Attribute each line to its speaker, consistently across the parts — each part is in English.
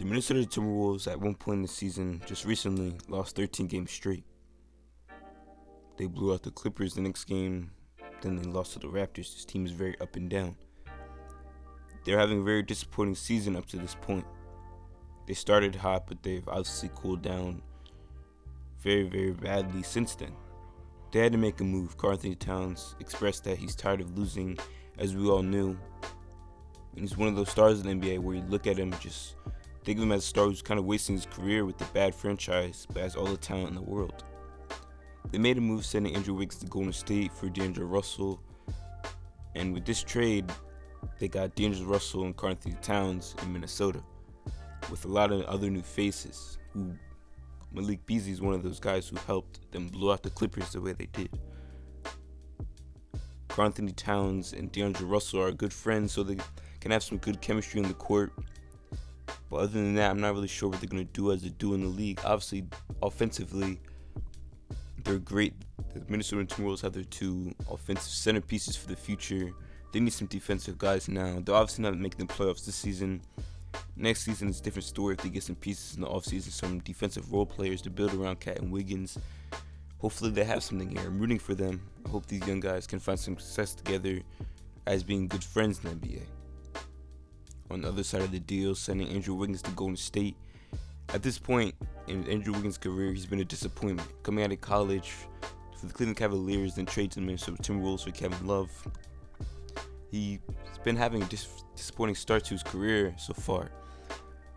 Speaker 1: The Minnesota Timberwolves at one point in the season, just recently, lost 13 games straight. They blew out the Clippers the next game, then they lost to the Raptors. This team is very up and down. They're having a very disappointing season up to this point. They started hot, but they've obviously cooled down very, very badly since then. They had to make a move. Karl Anthony Towns expressed that he's tired of losing, as we all knew. And he's one of those stars in the NBA where you look at him, just think of him as a star who's kind of wasting his career with a bad franchise, but has all the talent in the world. They made a move sending Andrew Wiggins to Golden State for DAngelo Russell. And with this trade, they got DAngelo Russell and Karl Anthony Towns in Minnesota, with a lot of other new faces. Malik Beasley is one of those guys who helped them blow out the Clippers the way they did. Karl Anthony Towns and DAngelo Russell are good friends, so they can have some good chemistry on the court. But other than that, I'm not really sure what they're going to do as a duo in the league. Obviously, offensively, they're great. The Minnesota Timberwolves have their two offensive centerpieces for the future. They need some defensive guys now. They're obviously not making the playoffs this season. Next season is a different story if they get some pieces in the offseason, some defensive role players to build around Cat and Wiggins. Hopefully they have something here. I'm rooting for them. I hope these young guys can find some success together as being good friends in the NBA. On the other side of the deal, sending Andrew Wiggins to Golden State. At this point in Andrew Wiggins' career, he's been a disappointment. Coming out of college for the Cleveland Cavaliers, then trade to the Minnesota Timberwolves for Kevin Love. He's been having a disappointing start to his career so far.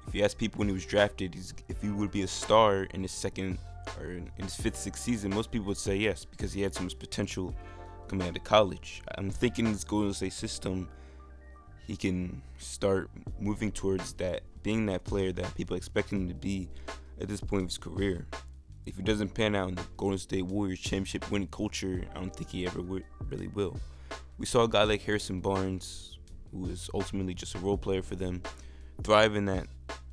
Speaker 1: If you ask people when he was drafted, if he would be a star in his second or in his fifth, sixth season, most people would say yes, because he had so much potential coming out of college. I'm thinking in this Golden State system, he can start moving towards that, being that player that people expect him to be at this point of his career. If he doesn't pan out in the Golden State Warriors championship winning culture, I don't think he ever really will. We saw a guy like Harrison Barnes, who was ultimately just a role player for them, thrive in that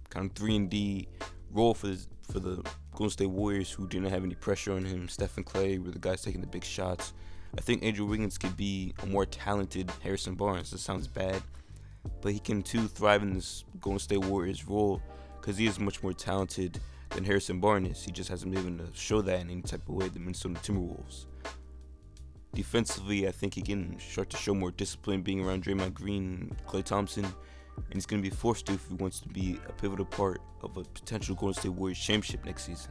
Speaker 1: kind of 3-and-D role for the Golden State Warriors, who didn't have any pressure on him. Steph and Clay were the guys taking the big shots. I think Andrew Wiggins could be a more talented Harrison Barnes. That sounds bad, but he can too thrive in this Golden State Warriors role because he is much more talented than Harrison Barnes is. He just hasn't been able to show that in any type of way the Minnesota Timberwolves. Defensively, I think he can start to show more discipline being around Draymond Green, Klay Thompson, and he's going to be forced to if he wants to be a pivotal part of a potential Golden State Warriors championship next season.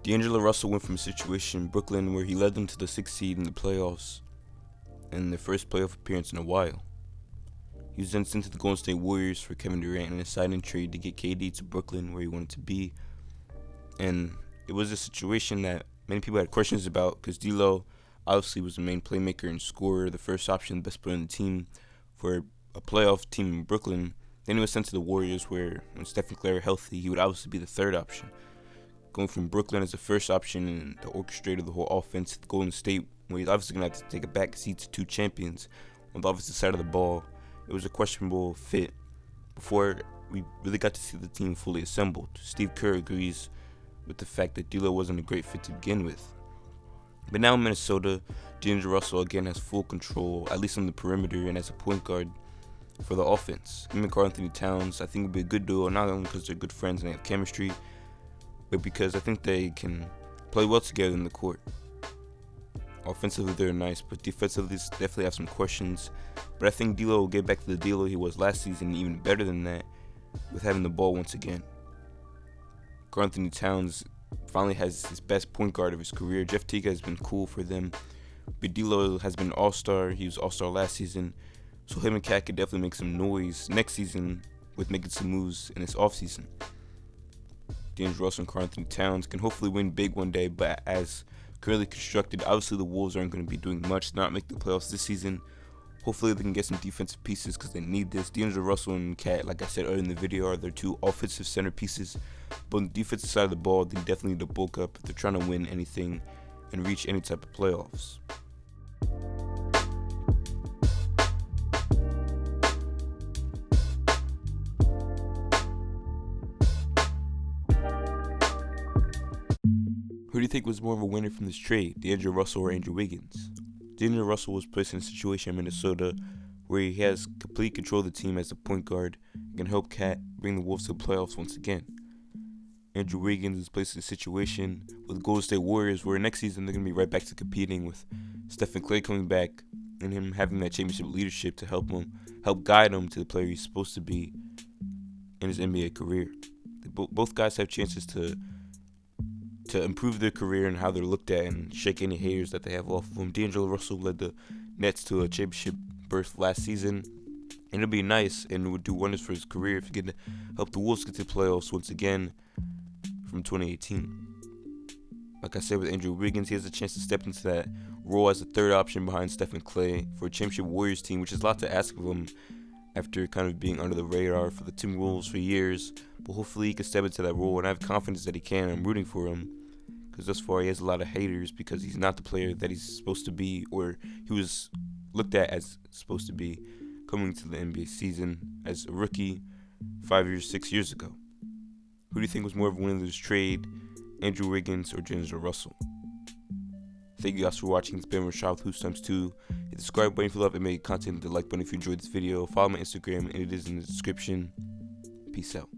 Speaker 1: DAngelo Russell went from a situation in Brooklyn where he led them to the 6th seed in the playoffs and their first playoff appearance in a while. He was then sent to the Golden State Warriors for Kevin Durant in a sign-in trade to get KD to Brooklyn where he wanted to be. And it was a situation that many people had questions about because D'Lo obviously was the main playmaker and scorer, the first option, the best player on the team for a playoff team in Brooklyn. Then he was sent to the Warriors where when Steph and Clay were healthy, he would obviously be the third option. Going from Brooklyn as the first option and the orchestrator of the whole offense to Golden State, where he's obviously going to have to take a back seat to two champions on the opposite side of the ball. It was a questionable fit before we really got to see the team fully assembled. Steve Kerr agrees with the fact that D'Lo wasn't a great fit to begin with. But now in Minnesota, DAngelo Russell again has full control, at least on the perimeter and as a point guard for the offense. Him and Karl Anthony Towns, I think, would be a good duo, not only because they're good friends and they have chemistry, but because I think they can play well together in the court. Offensively, they're nice, but defensively, they definitely have some questions. But I think D'Lo will get back to the D'Lo he was last season, even better than that, with having the ball once again. Karl Anthony Towns finally has his best point guard of his career. Jeff Teague has been cool for them, but D'Lo has been an all-star. He was all-star last season, so him and Cat could definitely make some noise next season with making some moves in this offseason. DAngelo Russell and Karl Anthony Towns can hopefully win big one day, but as currently constructed, obviously the Wolves aren't going to be doing much, not make the playoffs this season. Hopefully they can get some defensive pieces because they need this. DAngelo Russell and Cat, like I said earlier in the video, are their two offensive centerpieces. But on the defensive side of the ball, they definitely need to bulk up if they're trying to win anything and reach any type of playoffs. Who do you think was more of a winner from this trade, DAngelo Russell or Andrew Wiggins? DAngelo Russell was placed in a situation in Minnesota where he has complete control of the team as a point guard and can help Cat bring the Wolves to the playoffs once again. Andrew Wiggins was placed in a situation with Golden State Warriors where next season they're going to be right back to competing with Stephen Clay coming back and him having that championship leadership to help guide him to the player he's supposed to be in his NBA career. Both guys have chances to improve their career and how they're looked at and shake any haters that they have off of them. DAngelo Russell led the Nets to a championship berth last season, and it'll be nice and it would do wonders for his career if he could help the Wolves get to the playoffs once again from 2018. Like I said with Andrew Wiggins, he has a chance to step into that role as a third option behind Stephen Clay for a championship Warriors team, which is a lot to ask of him after kind of being under the radar for the Timberwolves for years. But hopefully he can step into that role, and I have confidence that he can. I'm rooting for him because thus far he has a lot of haters because he's not the player that he's supposed to be, or he was looked at as supposed to be coming to the NBA season as a rookie 6 years ago. Who do you think was more of a winner of this trade, Andrew Wiggins or DAngelo Russell? Thank you guys for watching. It's been Rashad with Hoops Times 2. Hit the subscribe button if you love it, make content, the like button if you enjoyed this video. Follow my Instagram, and it is in the description. Peace out.